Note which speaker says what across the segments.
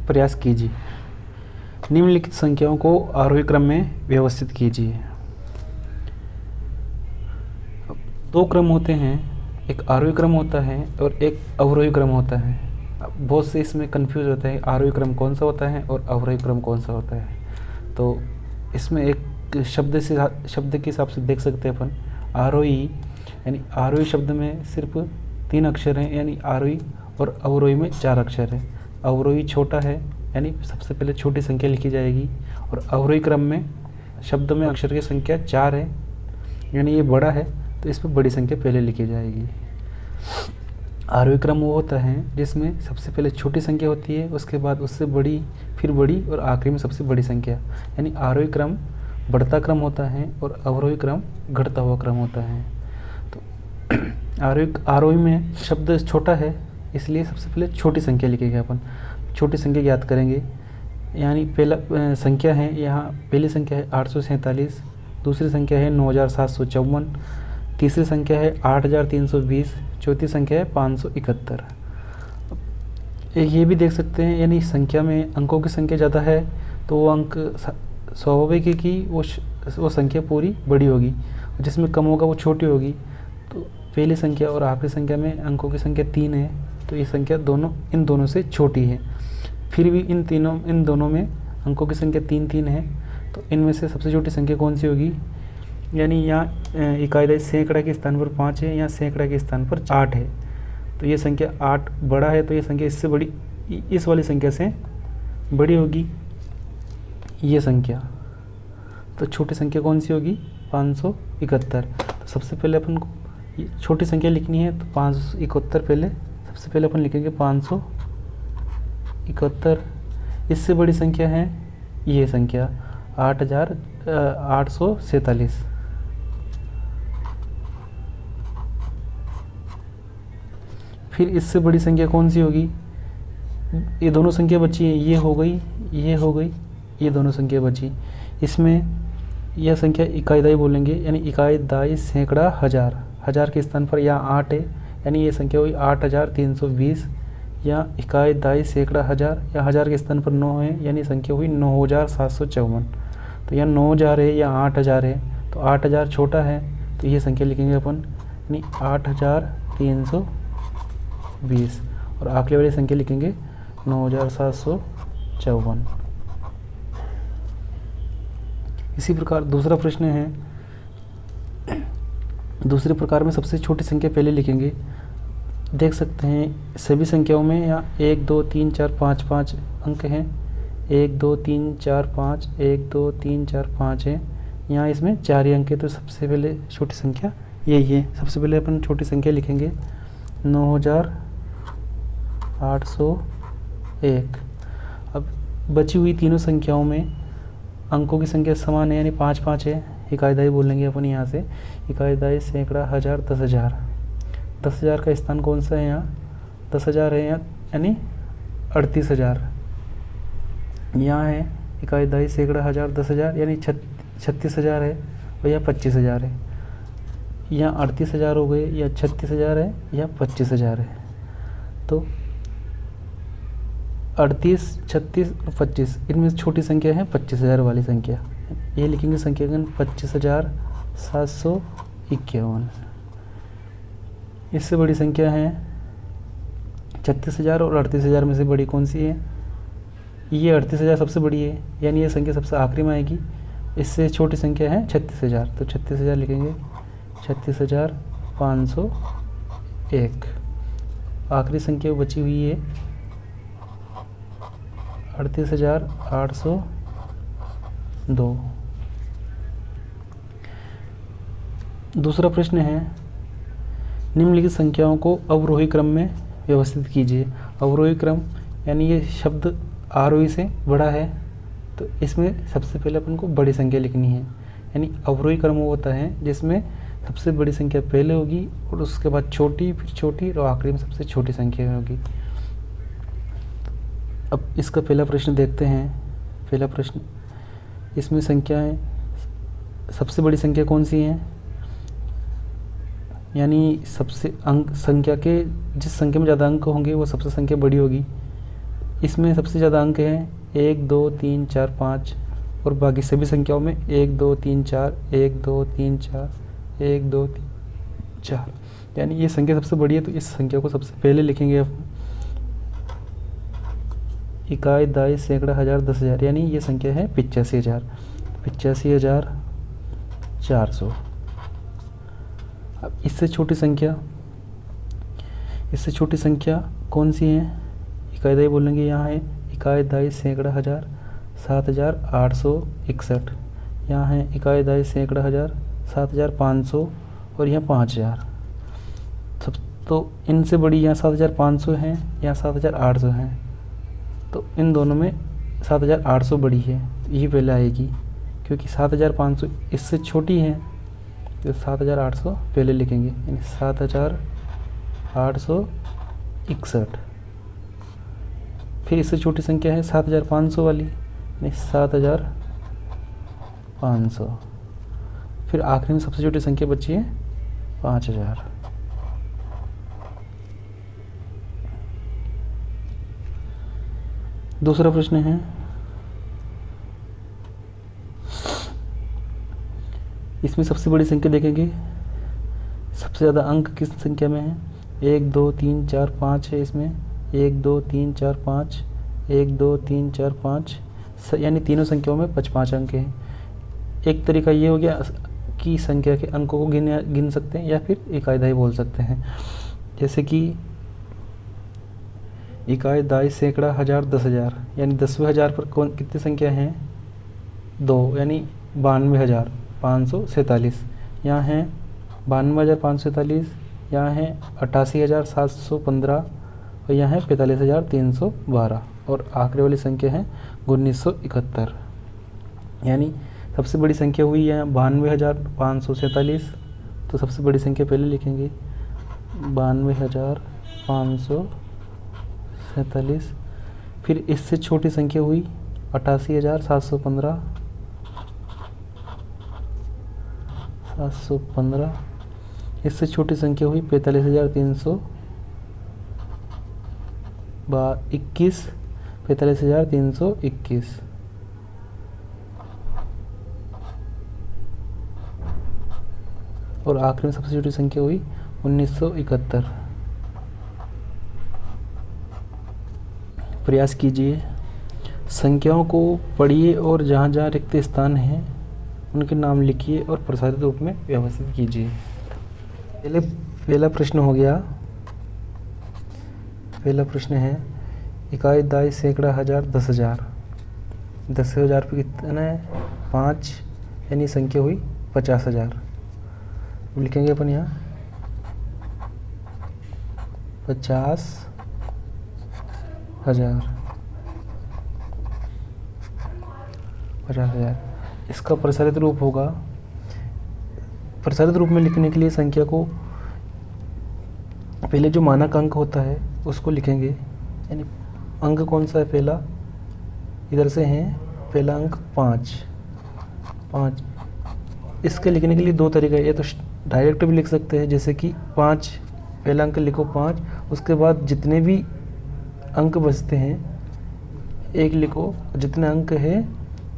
Speaker 1: प्रयास कीजिए। निम्नलिखित संख्याओं को आरोही क्रम में व्यवस्थित कीजिए। दो क्रम होते हैं, एक आरोही क्रम होता है और एक अवरोही क्रम होता है। बहुत से इसमें कंफ्यूज होता है आरोही क्रम कौन सा होता है और अवरोही क्रम कौन सा होता है। तो इसमें एक शब्द के हिसाब से देख सकते हैं अपन, आरोही यानी आरोही शब्द में सिर्फ 3 अक्षर हैं, यानी आरोही, और अवरोही में 4 अक्षर हैं। अवरोही छोटा है यानी सबसे पहले छोटी संख्या लिखी जाएगी, और अवरोही क्रम में शब्द में अक्षर की संख्या 4 है यानी ये बड़ा है, तो इस पर बड़ी संख्या पहले लिखी जाएगी। आरोही क्रम वो होता है जिसमें सबसे पहले छोटी संख्या होती है, उसके बाद उससे बड़ी, फिर बड़ी, और आखिरी में सबसे बड़ी संख्या। यानी आरोही क्रम बढ़ता क्रम होता है और अवरोही क्रम घटता हुआ क्रम होता है। तो आरोही में शब्द छोटा है, इसलिए सबसे पहले छोटी संख्या लिखेंगे अपन। छोटी संख्या ज्ञात करेंगे, यानी पहला संख्या है, यहाँ पहली संख्या है 847, दूसरी संख्या है 9754, तीसरी संख्या है 8320, चौथी संख्या है 571। ये भी देख सकते हैं, यानी संख्या में अंकों की संख्या ज़्यादा है तो वो अंक स्वाभाविक है कि वो संख्या पूरी बड़ी होगी, जिसमें कम होगा वो छोटी होगी। तो पहली संख्या और आखिरी संख्या में अंकों की संख्या 3 है, तो ये संख्या इन दोनों से छोटी है। फिर भी इन दोनों में अंकों की संख्या 3 है, तो इनमें से सबसे छोटी संख्या कौन सी होगी? यानी यहाँ इकाई सैकड़ा के स्थान पर 5 है, यहाँ सैकड़ा के स्थान पर 8 है, तो ये संख्या 8 बड़ा है, तो ये संख्या इससे बड़ी, इस वाली संख्या से बड़ी होगी ये संख्या। तो छोटी संख्या कौन सी होगी? 571। तो सबसे पहले अपन को छोटी संख्या लिखनी है, तो 571 पहले सबसे पहले अपन लिखेंगे 571। इससे बड़ी संख्या है ये संख्या 8847। फिर इससे बड़ी संख्या कौन सी होगी? ये दोनों संख्या बची है, ये हो गई, ये हो गई, ये दोनों संख्या बची। इसमें यह संख्या इकाईदाई बोलेंगे, यानी इकाईदाई सैकड़ा हजार, हजार के स्थान पर यहाँ 8 है, यानी ये संख्या हुई 8320। या इकाईदाई सैकड़ा हजार, या हजार के स्थान पर 9 है, यानी संख्या हुई 9754। तो यहाँ 9000 है या 8000 है, तो 8000 छोटा है, तो ये संख्या लिखेंगे अपन, यानी 8320, और आखिरी वाली संख्या लिखेंगे 9754। इसी प्रकार दूसरा प्रश्न है, दूसरे प्रकार में सबसे छोटी संख्या पहले लिखेंगे। देख सकते हैं सभी संख्याओं में यहाँ 1 2 3 4 5 5 अंक हैं, 1 2 3 4 5, 1 2 3 4 5 है, यहाँ इसमें 4 ही अंक है, तो सबसे पहले छोटी संख्या यही है। सबसे पहले अपन छोटी संख्या लिखेंगे 9801। अब बची हुई तीनों संख्याओं में अंकों की संख्या समान है, यानी 5 5 है, इकाईदाई बोलेंगे अपन यहाँ से, इकाईदाई सैकड़ा हजार 10,000। 10,000 का स्थान कौन सा है? यहाँ 10,000 है, यहाँ यानी 38,000 यहाँ है। इकाईदाई सैकड़ा हजार 10,000 यानी 36,000 है, और यह 25,000 है। यहाँ 38,000 हो गए, या 36,000 है, या 25,000 है। तो 38, 36 और 25, इनमें छोटी संख्या है 25,000 वाली संख्या, ये लिखेंगे संख्या 25,751। इससे बड़ी संख्या है 36,000, और 38,000 में से बड़ी कौन सी है? ये 38,000 सबसे बड़ी है, यानी ये संख्या सबसे आखिरी में आएगी। इससे छोटी संख्या है 36,000, तो 36,000 लिखेंगे, 36,501। आखिरी संख्या बची हुई है 38,802। दूसरा प्रश्न है, निम्नलिखित संख्याओं को अवरोही क्रम में व्यवस्थित कीजिए। अवरोही क्रम यानी ये शब्द आरोही से बड़ा है, तो इसमें सबसे पहले अपन को बड़ी संख्या लिखनी है। यानी अवरोही क्रम वो होता है जिसमें सबसे बड़ी संख्या पहले होगी, और उसके बाद छोटी, फिर छोटी, और आखिरी में सबसे छोटी संख्या होगी। अब इसका पहला प्रश्न देखते हैं। पहला प्रश्न, इसमें संख्याएं, सबसे बड़ी संख्या कौन सी है? यानी सबसे अंक संख्या के जिस संख्या में ज़्यादा अंक होंगे वो सबसे संख्या बड़ी होगी। इसमें सबसे ज़्यादा अंक हैं 1 2 3 4 5 और बाकी सभी संख्याओं में 1 2 3 4 1 2 3 4 1 2 3 4, यानी ये संख्या सबसे बड़ी है तो इस संख्या को सबसे पहले लिखेंगे आप। इकाई, दाई, सैकड़ा, हज़ार, 10,000, यानी ये संख्या है 85,000, 85,400। अब इससे छोटी संख्या कौन सी है? इकाई दाई बोलेंगे, यहाँ है इकाई दाई सैकड़ा हज़ार 7,861, यहाँ है इकाई दाई सैकड़ा हज़ार 7,500 और यहाँ 5,000। सब तो इनसे बड़ी यहाँ 7,500 है, यहाँ 7,800 है, तो इन दोनों में 7,800 बड़ी है, तो यही पहले आएगी क्योंकि 7,500 इससे छोटी है, तो 7,800 पहले लिखेंगे, यानी 7,861। फिर इससे छोटी संख्या है 7,500 वाली, यानी 7,500। फिर आखिरी में सबसे छोटी संख्या बची है 5,000। दूसरा प्रश्न है, इसमें सबसे बड़ी संख्या देखेंगे, सबसे ज़्यादा अंक किस संख्या में है? 1 2 3 4 5 है इसमें, 1 2 3 4 5, 1 2 3 4 5, यानी तीनों संख्याओं में 5 अंक हैं। एक तरीका ये हो गया कि संख्या के अंकों को गिन सकते हैं या फिर इकाई दाई बोल सकते हैं, जैसे कि इकाई, दाई, सैकड़ा, हज़ार, 10,000, यानी 10वें हज़ार पर कितनी संख्या हैं? 2, यानी 92,547। यहाँ है 92,547, यहाँ है 88,715 और यहाँ है 45,312 और आखिरी वाली संख्या है 1971। यानी सबसे बड़ी संख्या हुई है 92,547, तो सबसे बड़ी संख्या पहले लिखेंगे 92,547। फिर इससे छोटी संख्या हुई 88,715, 715। इससे छोटी संख्या हुई 45,321, 45,321। और आखिरी में सबसे छोटी संख्या हुई 1971। प्रयास कीजिए, संख्याओं को पढ़िए और जहाँ जहाँ रिक्त स्थान हैं उनके नाम लिखिए और प्रसारित रूप में व्यवस्थित कीजिए। पहला प्रश्न हो गया। पहला प्रश्न है इकाई, दाई, सैकड़ा, हज़ार, 10,000। 10,000 पे कितना है? 5, यानी संख्या हुई 50,000। लिखेंगे अपन यहाँ 50,000। 50,000 इसका प्रसारित रूप होगा। प्रसारित रूप में लिखने के लिए संख्या को पहले जो मानक अंक होता है उसको लिखेंगे, यानी अंक कौन सा है? पहला इधर से है, पहला अंक 5। इसके लिखने के लिए दो तरीका है, या तो डायरेक्ट भी लिख सकते हैं, जैसे कि 5 पहला अंक लिखो 5, उसके बाद जितने भी अंक बचते हैं 1 लिखो, जितने अंक है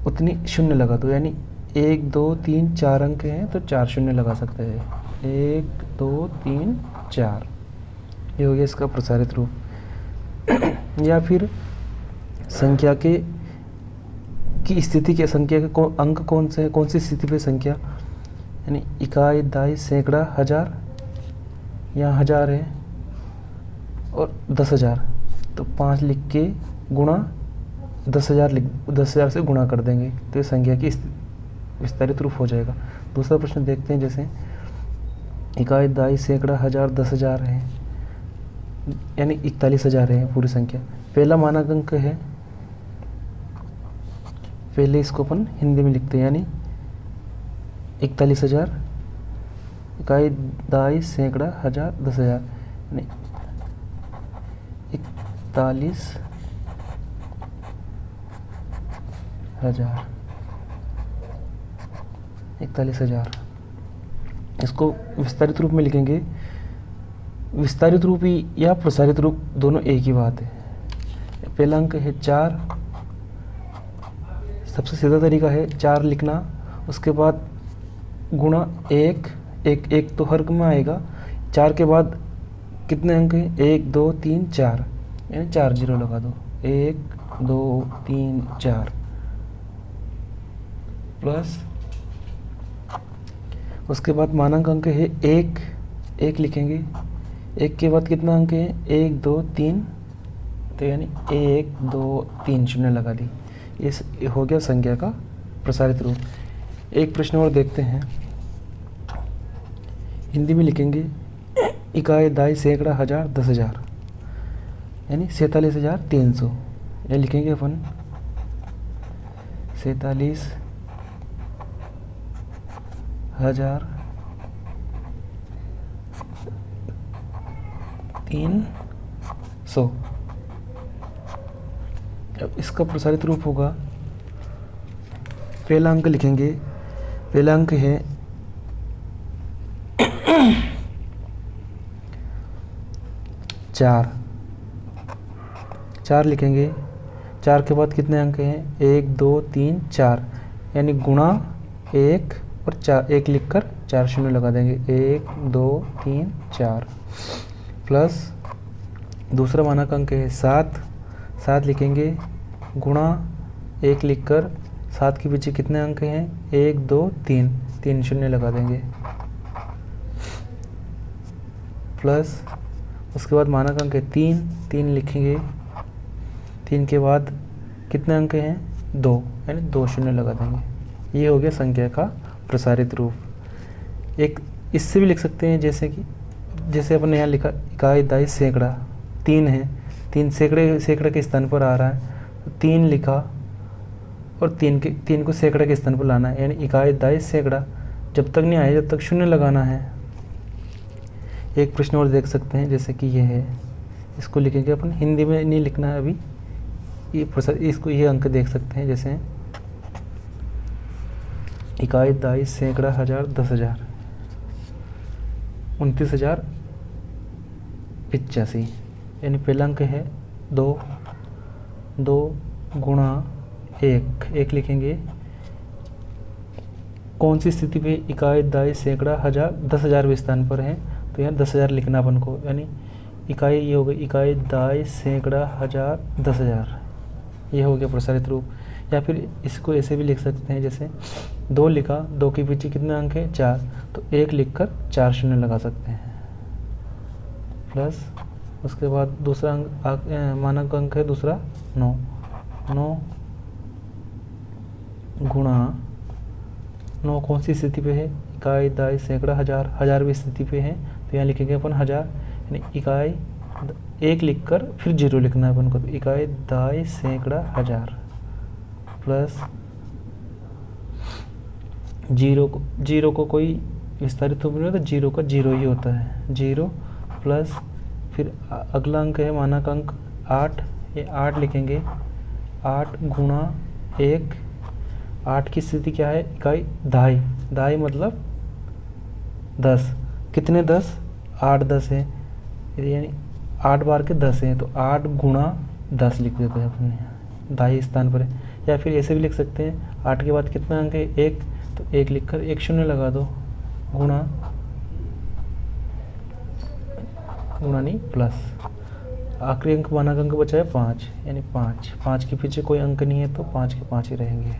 Speaker 1: उतनी शून्य लगा दो, यानी 1 2 3 4 अंक हैं तो 4 शून्य लगा सकते हैं। 1 2 3 4, ये हो गया इसका प्रसारित रूप। या फिर संख्या की स्थिति के संख्या के अंक कौन से हैं, कौन सी स्थिति पे संख्या, यानी इकाई, दाई, सैकड़ा, हज़ार, यहाँ 1000 है और 10,000, तो 5 लिख के गुणा 10,000 से गुणा कर देंगे तो ये संख्या की विस्तारित रूप हो जाएगा। दूसरा प्रश्न देखते हैं, जैसे इकाई, दाई, सैकड़ा, हज़ार, 10,000 है, यानी 41,000 है पूरी संख्या। पहला मानक अंक है, पहले इसको अपन हिंदी में लिखते हैं, यानी 41,000। इकाई, दाई, सैकड़ा, हज़ार, 10,000, यानी 41,000। 41,000 इसको विस्तारित रूप में लिखेंगे। विस्तारित रूप ही या प्रसारित रूप दोनों एक ही बात है। पहला अंक है 4, सबसे सीधा तरीका है 4 लिखना, उसके बाद गुणा 1, एक तो हर में आएगा। 4 के बाद कितने अंक हैं, 1 2 3 4, यानी 4 जीरो लगा दो, 1 2 3 4 प्लस, उसके बाद मानांक अंक है 1 लिखेंगे। 1 के बाद कितना अंक है, 1 2 3, तो यानी 1 2 3 शून्य लगा दी। ये हो गया संख्या का प्रसारित रूप। एक प्रश्न और देखते हैं, हिंदी में लिखेंगे इकाई, दाई, सैकड़ा, हजार, 10,000, यानी 47,300। ये लिखेंगे अपन 47,300। अब इसका प्रसारित रूप होगा, पहला अंक लिखेंगे, पहला अंक है 4 लिखेंगे। 4 के बाद कितने अंक हैं, 1 2 3 4, यानी गुणा 1 और 4, 1 लिखकर 4 शून्य लगा देंगे, 1 2 3 4 प्लस, दूसरा मानक अंक है 7 लिखेंगे, गुणा 1 लिखकर 7 के पीछे कितने अंक हैं, 1 2 3 शून्य लगा देंगे, प्लस उसके बाद मानक अंक है 3 लिखेंगे। 3 के बाद कितने अंक हैं, 2, यानी 2 शून्य लगा देंगे। ये हो गया संख्या का प्रसारित रूप। एक इससे भी लिख सकते हैं, जैसे अपने यहाँ लिखा इकाई, दाई, सैकड़ा, 3 है, 3 सैकड़े के स्थान पर आ रहा है, तो 3 लिखा और 3 को सैकड़ा के स्थान पर लाना है, यानी इकाई, दाई, सैकड़ा। जब तक नहीं आए जब तक शून्य लगाना है। एक प्रश्न और देख सकते हैं, जैसे कि ये है, इसको लिखेंगे अपन, हिंदी में नहीं लिखना है अभी, इसको ये अंक देख सकते हैं, जैसे इकाई, दाई, सैकड़ा, हजार, 10,000, 29,085, यानी पहला अंक है 2 गुणा 1 लिखेंगे। कौन सी स्थिति पे इकाई, दाई, सैकड़ा, हजार, 10,000 स्थान पर है, तो यहाँ 10,000 लिखना अपन को, यानी इकाई ये हो गई, इकाई, दाई, सैकड़ा, हजार, 10,000, ये हो गया प्रसारित रूप। या फिर इसको ऐसे भी लिख सकते हैं, जैसे 2 लिखा, 2 के पीछे कितने अंक है, 4, तो 1 लिखकर 4 शून्य लगा सकते हैं, प्लस उसके बाद दूसरा मानक अंक है दूसरा 9 गुणा 9 कौन सी स्थिति पे है, इकाई, दाई, सैकड़ा, हजार, 1000वीं स्थिति पे है, तो यहाँ लिखेंगे अपन 1000, यानी इकाई 1 लिखकर फिर 0 लिखना है अपन को, तो इकाई, दाई, सैकड़ा, 1000 प्लस 0 को कोई विस्तारित रूप में, तो 0 का 0 ही होता है, 0 प्लस फिर अगला अंक है मानक अंक 8, ये 8 लिखेंगे, 8 गुणा 1, 8 की स्थिति क्या है, इकाई, दाई मतलब 10, कितने 10, 8 10 है, यानी 8 बार के 10 हैं, तो 8 गुणा 10 लिख देते हैं अपने दाई स्थान पर है। या फिर ऐसे भी लिख सकते हैं, 8 के बाद कितना अंक है, 1, तो 1 लिखकर 1 शून्य लगा दो, गुणा नहीं प्लस, आखिरी अंक मानक अंक बचा है 5, यानी 5 के पीछे कोई अंक नहीं है, तो 5 के 5 ही रहेंगे।